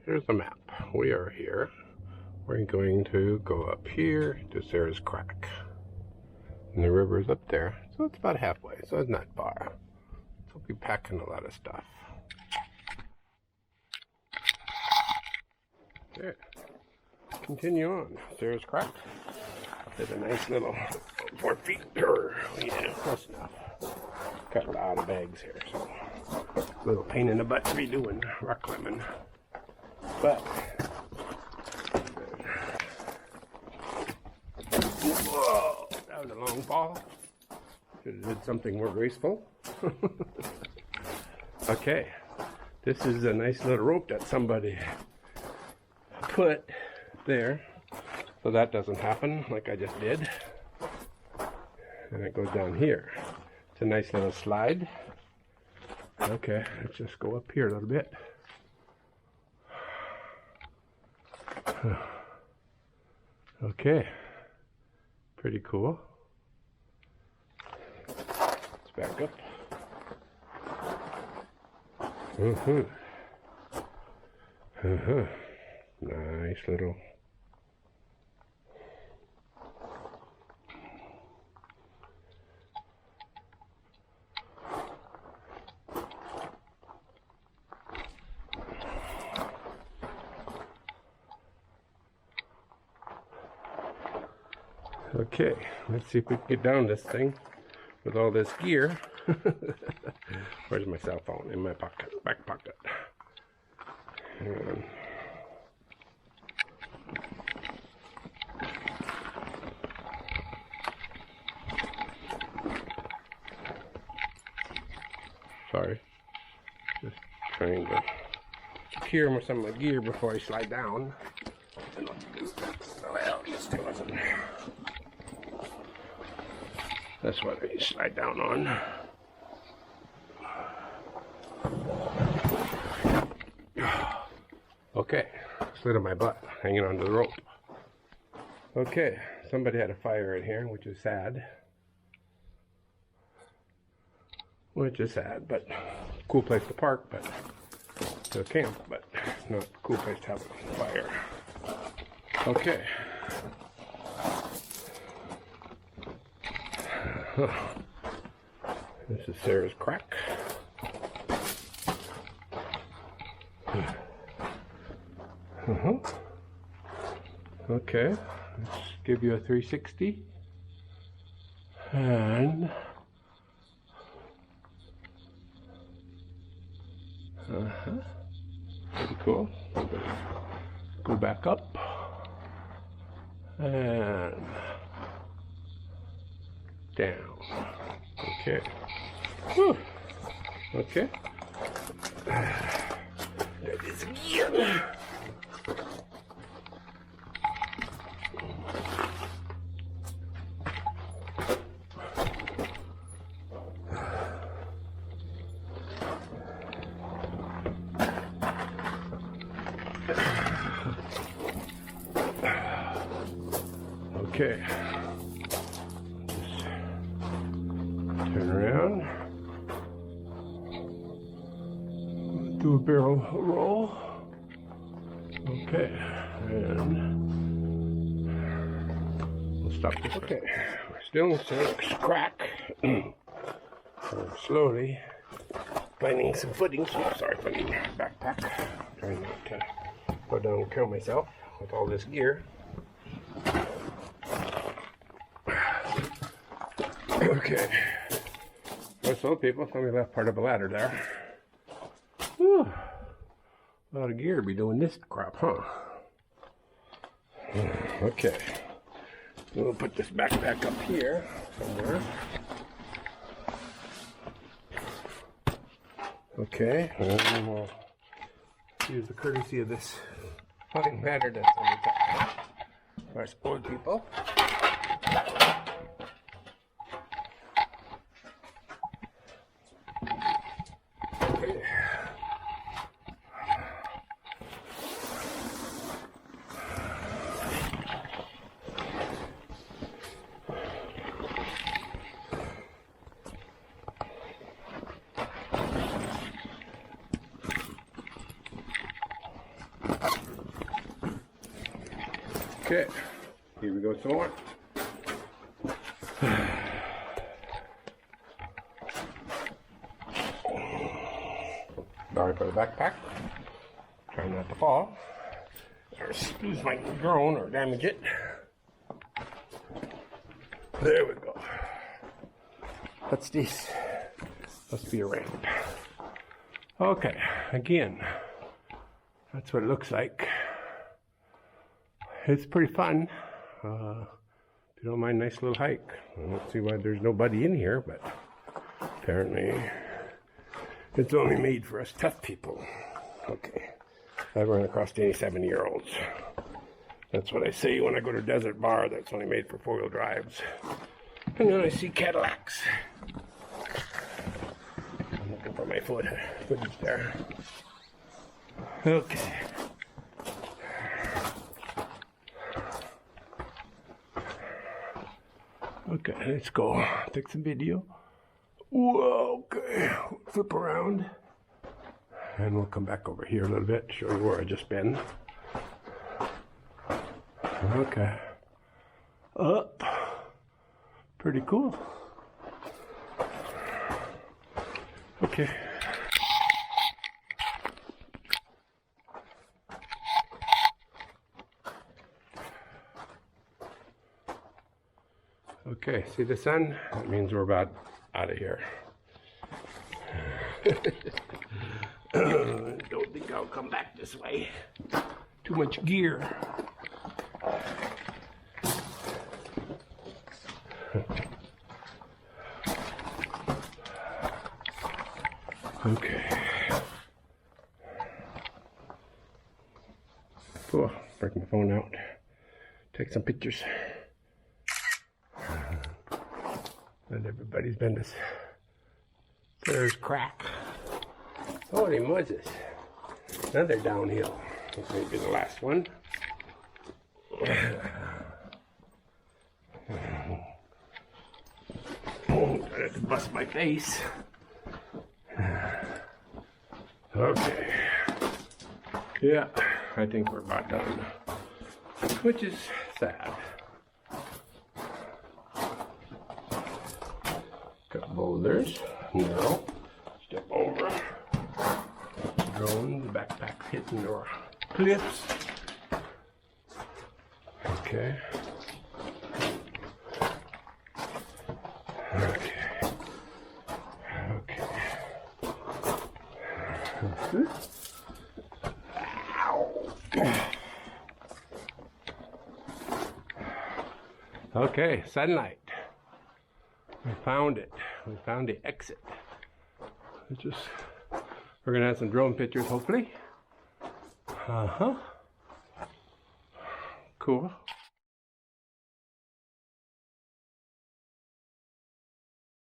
Here's the map. We are here. We're going to go up here to Sara's Crack. And the river is up there, so it's about halfway, so it's not far. So we'll be packing a lot of stuff. There. Continue on. Sara's Crack. There's a nice little 4 feet. Oh yeah, close enough. Got a lot of bags here, so a little pain in the butt to be doing rock climbing. But whoa, that was a long fall. Should have did something more graceful. Okay, this is a nice little rope that somebody put there, so that doesn't happen like I just did. And it goes down here. It's a nice little slide. Okay, let's just go up here a little bit. Okay, pretty cool. Let's back up. Nice little. Okay, let's see if we can get down this thing with all this gear. Where's my cell phone? In my pocket, back pocket. And sorry, just trying to secure some of my gear before I slide down. Well, it still isn't. That's what I slide down on. Okay, slid on my butt, hanging onto the rope. Okay, somebody had a fire in here, which is sad. But cool place to park, but to camp, but not a cool place to have a fire. Okay. This is Sara's Crack. Okay, let's give you a 360. And pretty cool. Go back up. And down. Okay. Whew. Okay. There it is again. Okay. Turn around. Do a barrel roll. Okay. And we'll stop this. Okay. We're still in Sara's Crack. Slowly finding some footing. Sorry for the backpack. Trying not to go down and kill myself with all this gear. Okay. What's up, people? Somebody left part of a ladder there. Whew. A lot of gear to be doing this crap, huh? Okay. We'll put this backpack up here somewhere. Okay. And we'll use the courtesy of this fine ladder that's on the top for us old people. Okay, here we go some more. Sorry for the backpack. Try not to fall or lose my drone or damage it. There we go. What's this? Must be a ramp. Okay, again, that's what it looks like. It's pretty fun. If you don't mind, nice little hike. I don't see why there's nobody in here, but apparently it's only made for us tough people. Okay, I've run across any 7-year-olds. That's what I say when I go to a desert bar that's only made for 4-wheel drives. And then I see Cadillacs. I'm looking for my footage there. Okay. Okay, let's go. Take some video. Whoa, okay. Flip around. And we'll come back over here a little bit, show you where I just been. Okay. Up. Pretty cool. Okay. Okay, see the sun? That means we're about out of here. Don't think I'll come back this way. Too much gear. Okay. Cool. Break my phone out. Take some pictures. Not everybody's been this. There's crack. Holy Moses. Another downhill. This may be the last one. Oh, I had to bust my face. Okay. Yeah, I think we're about done. Which is sad. Got boulders. No. Step over. Drone, the backpack's hitting our cliffs. Okay. Okay. Okay. Ow. Okay, sunlight. We found it. We found the exit. We're gonna have some drone pictures, hopefully. Cool.